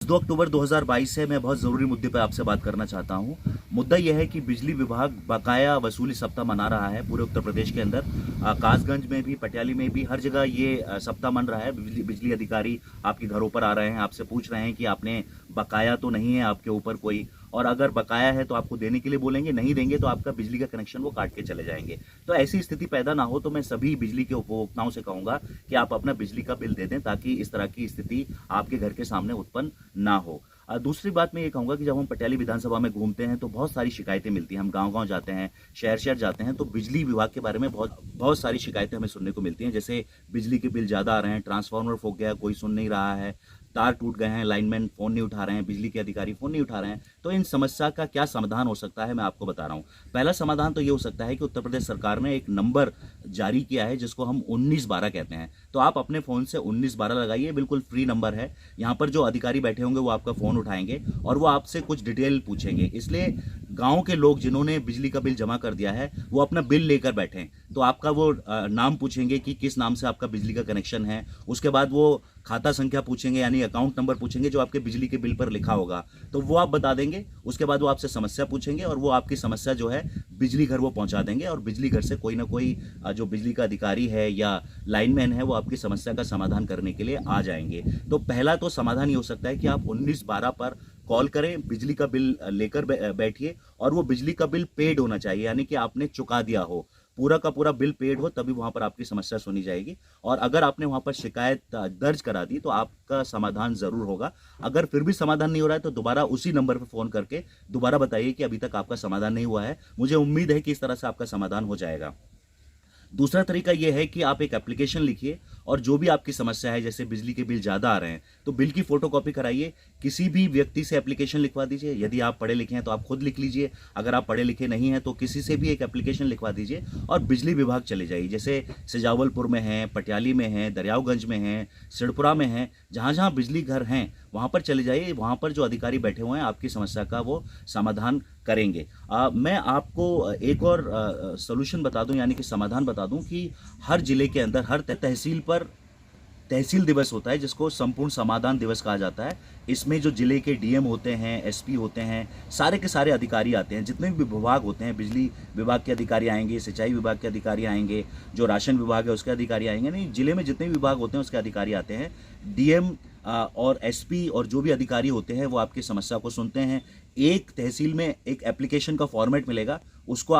2 अक्टूबर 2022 से मैं बहुत ज़रूरी मुद्दे पर आपसे बात करना चाहता हूँ। मुद्दा यह है कि बिजली विभाग बकाया वसूली सप्ताह मना रहा है पूरे उत्तर प्रदेश के अंदर। कासगंज में भी, पटियाली में भी, हर जगह ये सप्ताह मन रहा है। बिजली अधिकारी आपके घरों पर आ रहे हैं, आपसे पूछ रहे हैं कि आपने बकाया तो नहीं है आपके ऊपर कोई, और अगर बकाया है तो आपको देने के लिए बोलेंगे, नहीं देंगे तो आपका बिजली का कनेक्शन वो काट के चले जाएंगे। तो ऐसी स्थिति पैदा ना हो तो मैं सभी बिजली के उपभोक्ताओं से कहूंगा कि आप अपना बिजली का बिल दे दें, ताकि इस तरह की स्थिति आपके घर के सामने उत्पन्न ना हो। दूसरी बात मैं ये कहूंगा कि जब हम पटियाली विधानसभा में घूमते हैं तो बहुत सारी शिकायतें मिलती हैं। हम गांव-गांव जाते हैं, शहर-शहर जाते हैं, तो बिजली विभाग के बारे में बहुत बहुत सारी शिकायतें हमें सुनने को मिलती हैं। जैसे बिजली के बिल ज़्यादा आ रहे हैं, ट्रांसफार्मर फूक गया, कोई सुन नहीं रहा है, तार टूट गए हैं, लाइनमैन फ़ोन नहीं उठा रहे हैं, बिजली के अधिकारी फ़ोन नहीं उठा रहे हैं। तो इन समस्या का क्या समाधान हो सकता है, मैं आपको बता रहा हूँ। पहला समाधान तो ये हो सकता है कि उत्तर प्रदेश सरकार ने एक नंबर जारी किया है जिसको हम 1912 कहते हैं। तो आप अपने फ़ोन से 1912 लगाइए, बिल्कुल फ्री नंबर है। यहाँ पर जो अधिकारी बैठे होंगे वो आपका फ़ोन उठाएंगे और वो आपसे कुछ डिटेल पूछेंगे। इसलिए गाँव के लोग जिन्होंने बिजली का बिल जमा कर दिया है वो अपना बिल लेकर बैठें। तो आपका वो नाम पूछेंगे कि किस नाम से आपका बिजली का कनेक्शन है। उसके बाद वो खाता संख्या पूछेंगे, यानी अकाउंट नंबर पूछेंगे जो आपके बिजली के बिल पर लिखा होगा, तो वो आप बता देंगे। उसके बाद वो आपसे समस्या पूछेंगे और वो आपकी समस्या जो है बिजली घर वो पहुंचा देंगे, और बिजली घर से कोई ना कोई जो बिजली का अधिकारी है या लाइनमैन है वो आपकी समस्या का समाधान करने के लिए आ जाएंगे। तो पहला तो समाधान ये हो सकता है कि आप 1912 पर कॉल करें, बिजली का बिल लेकर बैठिए, और वो बिजली का बिल पेड होना चाहिए, यानी कि आपने चुका दिया हो, पूरा का पूरा बिल पेड हो, तभी वहां पर आपकी समस्या सुनी जाएगी। और अगर आपने वहां पर शिकायत दर्ज करा दी तो आपका समाधान जरूर होगा। अगर फिर भी समाधान नहीं हो रहा है तो दोबारा उसी नंबर पर फोन करके दोबारा बताइए कि अभी तक आपका समाधान नहीं हुआ है। मुझे उम्मीद है कि इस तरह से आपका समाधान हो जाएगा। दूसरा तरीका यह है कि आप एक एप्लीकेशन लिखिए और जो भी आपकी समस्या है, जैसे बिजली के बिल ज़्यादा आ रहे हैं तो बिल की फोटोकॉपी कराइए, किसी भी व्यक्ति से एप्लीकेशन लिखवा दीजिए। यदि आप पढ़े लिखे हैं तो आप खुद लिख लीजिए, अगर आप पढ़े लिखे नहीं हैं तो किसी से भी एक एप्लीकेशन लिखवा दीजिए और बिजली विभाग चले जाइए। जैसे सिजावलपुर में है, पटियाली में है, दरियागंज में है, सिड़पुरा में है, जहाँ जहाँ बिजली घर हैं वहाँ पर चले जाइए। वहाँ पर जो अधिकारी बैठे हुए हैं आपकी समस्या का वो समाधान करेंगे। मैं आपको एक और सॉल्यूशन बता दूं, यानी कि समाधान बता दूं कि हर जिले के अंदर हर तहसील पर तहसील दिवस होता है, जिसको संपूर्ण समाधान दिवस कहा जाता है। इसमें जो जिले के डीएम होते हैं, एसपी होते हैं, सारे के सारे अधिकारी आते हैं, जितने भी विभाग होते हैं, बिजली विभाग के अधिकारी आएंगे, सिंचाई विभाग के अधिकारी आएंगे, जो राशन विभाग है उसके अधिकारी आएंगे, नहीं, जिले में जितने भी विभाग होते हैं उसके अधिकारी आते हैं। डीएम और एसपी और जो भी अधिकारी होते हैं वो आपकी समस्या को सुनते हैं। एक तहसील में एक एप्लीकेशन का फॉर्मेट मिलेगा, उसको